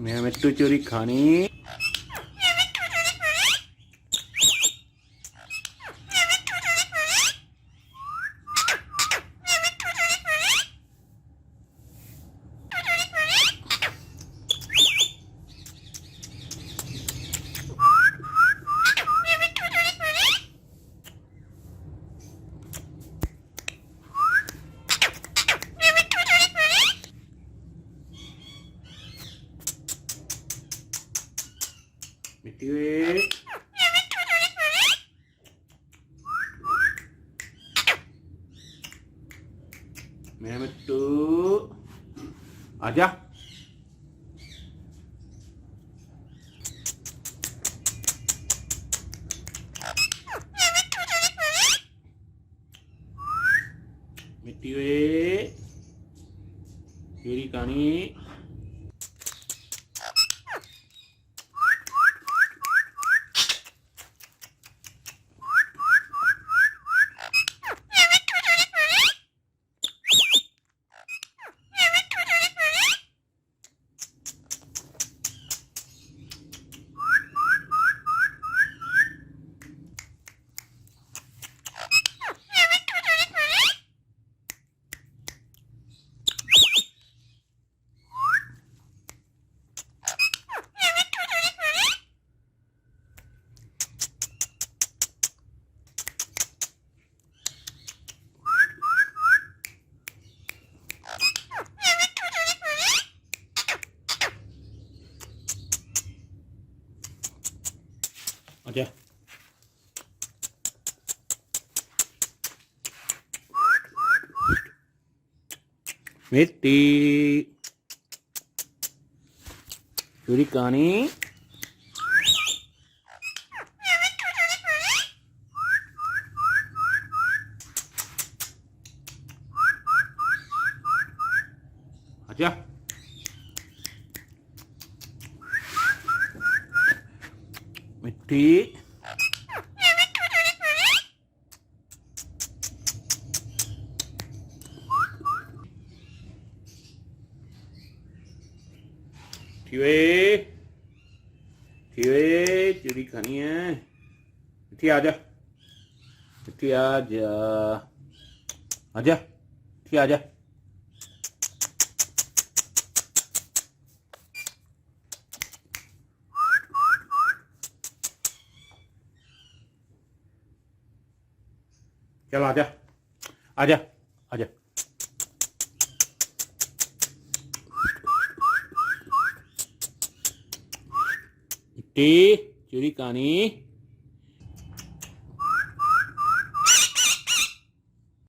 मैं मिट्टू चोरी खानी। मिट्टी मेरा मिट्टू आजा। मिट्टी चोरी कहानी। आजा। मिट्टी चोरी कहानी। आजा। मिट्टी चूड़ी खानी है। मिट्टी आजा। मिट्टी आजा। आजा। मिट्टी आजा। चल आजा। आजा। आजा। मिट्टी चोरी कहानी।